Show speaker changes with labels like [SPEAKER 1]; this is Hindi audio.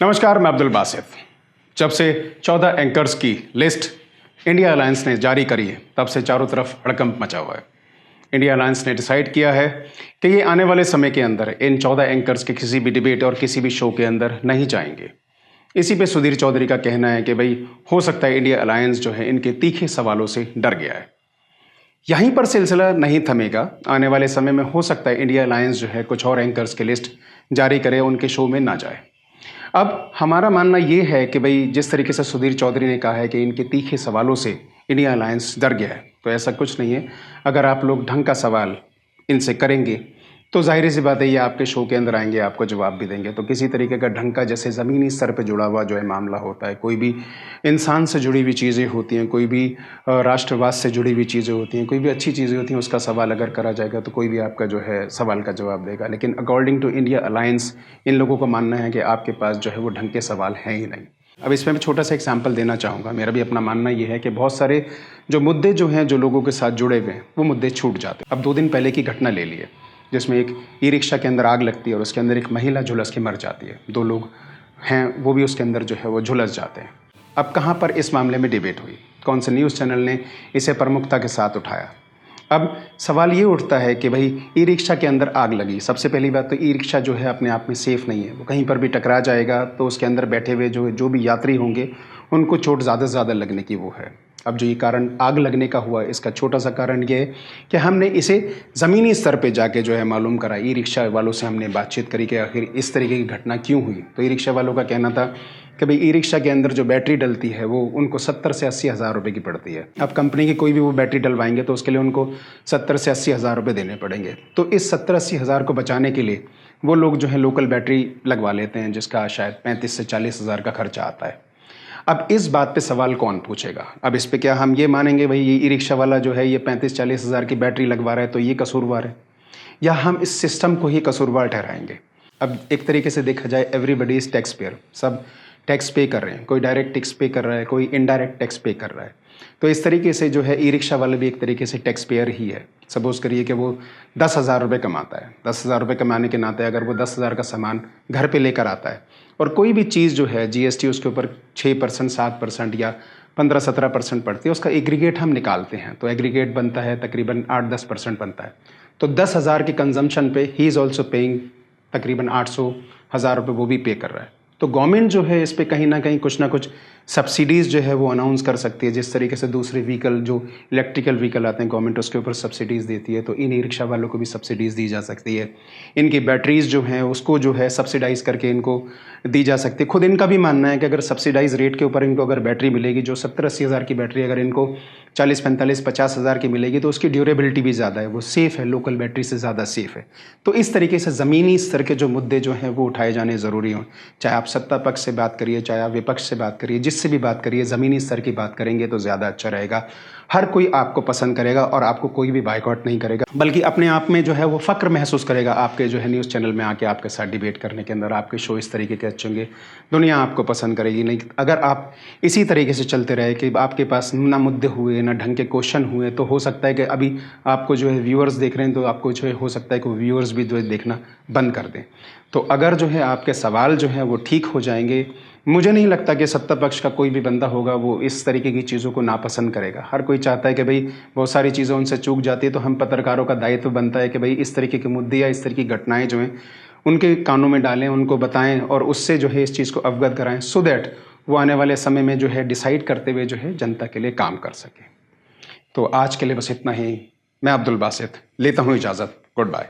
[SPEAKER 1] नमस्कार, मैं अब्दुल बासित। जब से 14 एंकर्स की लिस्ट इंडिया अलायंस ने जारी करी है, तब से चारों तरफ हड़कंप मचा हुआ है। इंडिया अलायंस ने डिसाइड किया है कि ये आने वाले समय के अंदर इन 14 एंकर्स के किसी भी डिबेट और किसी भी शो के अंदर नहीं जाएंगे। इसी पे सुधीर चौधरी का कहना है कि भाई हो सकता है इंडिया अलायंस जो है इनके तीखे सवालों से डर गया है। यहीं पर सिलसिला नहीं थमेगा। आने वाले समय में हो सकता है इंडिया अलायंस जो है कुछ और एंकर्स की लिस्ट जारी करे, उनके शो में ना जाए। अब हमारा मानना ये है कि भाई जिस तरीके से सुधीर चौधरी ने कहा है कि इनके तीखे सवालों से इंडिया अलायंस डर गया है, तो ऐसा कुछ नहीं है। अगर आप लोग ढंग का सवाल इनसे करेंगे तो जाहिर सी बात है ये आपके शो के अंदर आएंगे, आपको जवाब भी देंगे। तो किसी तरीके का ढंग का, जैसे ज़मीनी स्तर पे जुड़ा हुआ जो है मामला होता है, कोई भी इंसान से जुड़ी हुई चीज़ें होती हैं, कोई भी राष्ट्रवाद से जुड़ी हुई चीज़ें होती हैं, कोई भी अच्छी चीज़ें होती हैं, उसका सवाल अगर करा जाएगा तो कोई भी आपका जो है सवाल का जवाब देगा। लेकिन अकॉर्डिंग टू इंडिया अलायंस इन लोगों का मानना है कि आपके पास जो है वो ढंग के सवाल हैं ही नहीं। अब इसमें मैं छोटा सा एग्जाम्पल देना चाहूँगा। मेरा भी अपना मानना ये है कि बहुत सारे जो मुद्दे जो हैं, जो लोगों के साथ जुड़े हुए हैं, वो मुद्दे छूट जाते हैं। अब 2 दिन पहले की घटना ले लिए, जिसमें एक ई रिक्शा के अंदर आग लगती है और उसके अंदर एक महिला झुलस के मर जाती है। 2 लोग हैं वो भी उसके अंदर जो है वो झुलस जाते हैं। अब कहाँ पर इस मामले में डिबेट हुई, कौन से न्यूज़ चैनल ने इसे प्रमुखता के साथ उठाया? अब सवाल ये उठता है कि भाई ई रिक्शा के अंदर आग लगी। सबसे पहली बात तो ई रिक्शा जो है अपने आप में सेफ़ नहीं है। वो कहीं पर भी टकरा जाएगा तो उसके अंदर बैठे हुए जो भी यात्री होंगे उनको चोट ज़्यादा से ज़्यादा लगने की वो है। अब जो ये कारण आग लगने का हुआ, इसका छोटा सा कारण ये है कि हमने इसे ज़मीनी स्तर पे जाके जो है मालूम करा। ई रिक्शा वालों से हमने बातचीत करी कि आखिर इस तरीके की घटना क्यों हुई। तो ई रिक्शा वालों का कहना था कि भाई ई रिक्शा के अंदर जो बैटरी डलती है वो उनको 70 से 80 हज़ार रुपये की पड़ती है। अब कंपनी की कोई भी वो बैटरी डलवाएंगे तो उसके लिए उनको 70 से 80 हज़ार रुपये देने पड़ेंगे। तो इस 70-80 हज़ार को बचाने के लिए वो लोग जो है लोकल बैटरी लगवा लेते हैं, जिसका शायद 35 से 40 हज़ार का खर्चा आता है। अब इस बात पे सवाल कौन पूछेगा? अब इस पे क्या हम ये मानेंगे भाई ये ई रिक्शा वाला जो है ये 35-40 हज़ार की बैटरी लगवा रहा है तो ये कसूरवार है, या हम इस सिस्टम को ही कसूरवार ठहराएंगे? अब एक तरीके से देखा जाए एवरीबडी इज़ टैक्स पेयर, सब टैक्स पे कर रहे हैं। कोई डायरेक्ट टैक्स पे कर रहा है, कोई इनडायरेक्ट टैक्स पे कर रहा है। तो इस तरीके से जो है ई रिक्शा वाला भी एक तरीके से टैक्स पेयर ही है। सपोज़ करिए कि वो 10,000 रुपये कमाता है। 10,000 रुपये कमाने के नाते अगर वो 10,000 का सामान घर पे लेकर आता है और कोई भी चीज़ जो है जीएसटी उसके ऊपर 6%, 7% या 15-17% पड़ती है, उसका एग्रीगेट हम निकालते हैं तो एग्रीगेट बनता है तकरीबन 8-10% बनता है। तो 10,000 के कंजम्पशन पे ही इज़ ऑल्सो पेइंग तकरीबन 800-1000 रुपये वो भी पे कर रहा है। तो गवर्नमेंट जो है इस पे कहीं ना कहीं कुछ ना कुछ सब्सिडीज़ जो है वो अनाउंस कर सकती है। जिस तरीके से दूसरे व्हीकल जो इलेक्ट्रिकल व्हीकल आते हैं गवर्नमेंट उसके ऊपर सब्सिडीज़ देती है, तो इन ई रिक्शा वालों को भी सब्सिडीज़ दी जा सकती है। इनकी बैटरीज़ जो हैं उसको जो है सब्सिडाइज़ करके इनको दी जा सकती है। खुद इनका भी मानना है कि अगर सब्सिडाइज रेट के ऊपर इनको अगर बैटरी मिलेगी, जो 70-80 हज़ार की बैटरी अगर इनको 40-45-50 हज़ार की मिलेगी तो उसकी ड्यूरेबिलिटी भी ज़्यादा है, वो सेफ़ है, लोकल बैटरी से ज़्यादा सेफ़ है। तो इस तरीके से ज़मीनी स्तर के जो मुद्दे जो हैं वो उठाए जाने ज़रूरी हों। चाहे आप सत्ता पक्ष से बात करिए, चाहे आप विपक्ष से बात करिए, जिससे भी बात करिए, ज़मीनी स्तर की बात करेंगे तो ज़्यादा अच्छा रहेगा। हर कोई आपको पसंद करेगा और आपको कोई भी बायकॉट नहीं करेगा, बल्कि अपने आप में जो है वो फ़ख्र महसूस करेगा आपके जो है न्यूज़ चैनल में आके आपके साथ डिबेट करने के अंदर। आपके शो इस तरीके के अच्छे होंगे, दुनिया आपको पसंद करेगी। नहीं अगर आप इसी तरीके से चलते रहे कि आपके पास ना मुद्दे हुए, ना ढंग के क्वेश्चन हुए, तो हो सकता है कि अभी आपको जो है व्यूअर्स देख रहे हैं तो आपको जो है हो सकता है कि व्यूअर्स भी जो है देखना बंद कर दें। तो अगर जो है आपके सवाल जो है वो ठीक हो जाएंगे, मुझे नहीं लगता कि सत्ता पक्ष का कोई भी बंदा होगा वो इस तरीके की चीज़ों को नापसंद करेगा। हर कोई चाहता है कि भाई बहुत सारी चीज़ें उनसे चूक जाती है, तो हम पत्रकारों का दायित्व बनता है कि भाई इस तरीके के मुद्दे या इस तरह की घटनाएं जो हैं उनके कानों में डालें, उनको बताएं और उससे जो है इस चीज़ को अवगत कराएं, सो दैट वो आने वाले समय में जो है डिसाइड करते हुए जो है जनता के लिए काम कर सके। तो आज के लिए बस इतना ही। मैं अब्दुल बासित लेता हूँ इजाज़त। Good bye.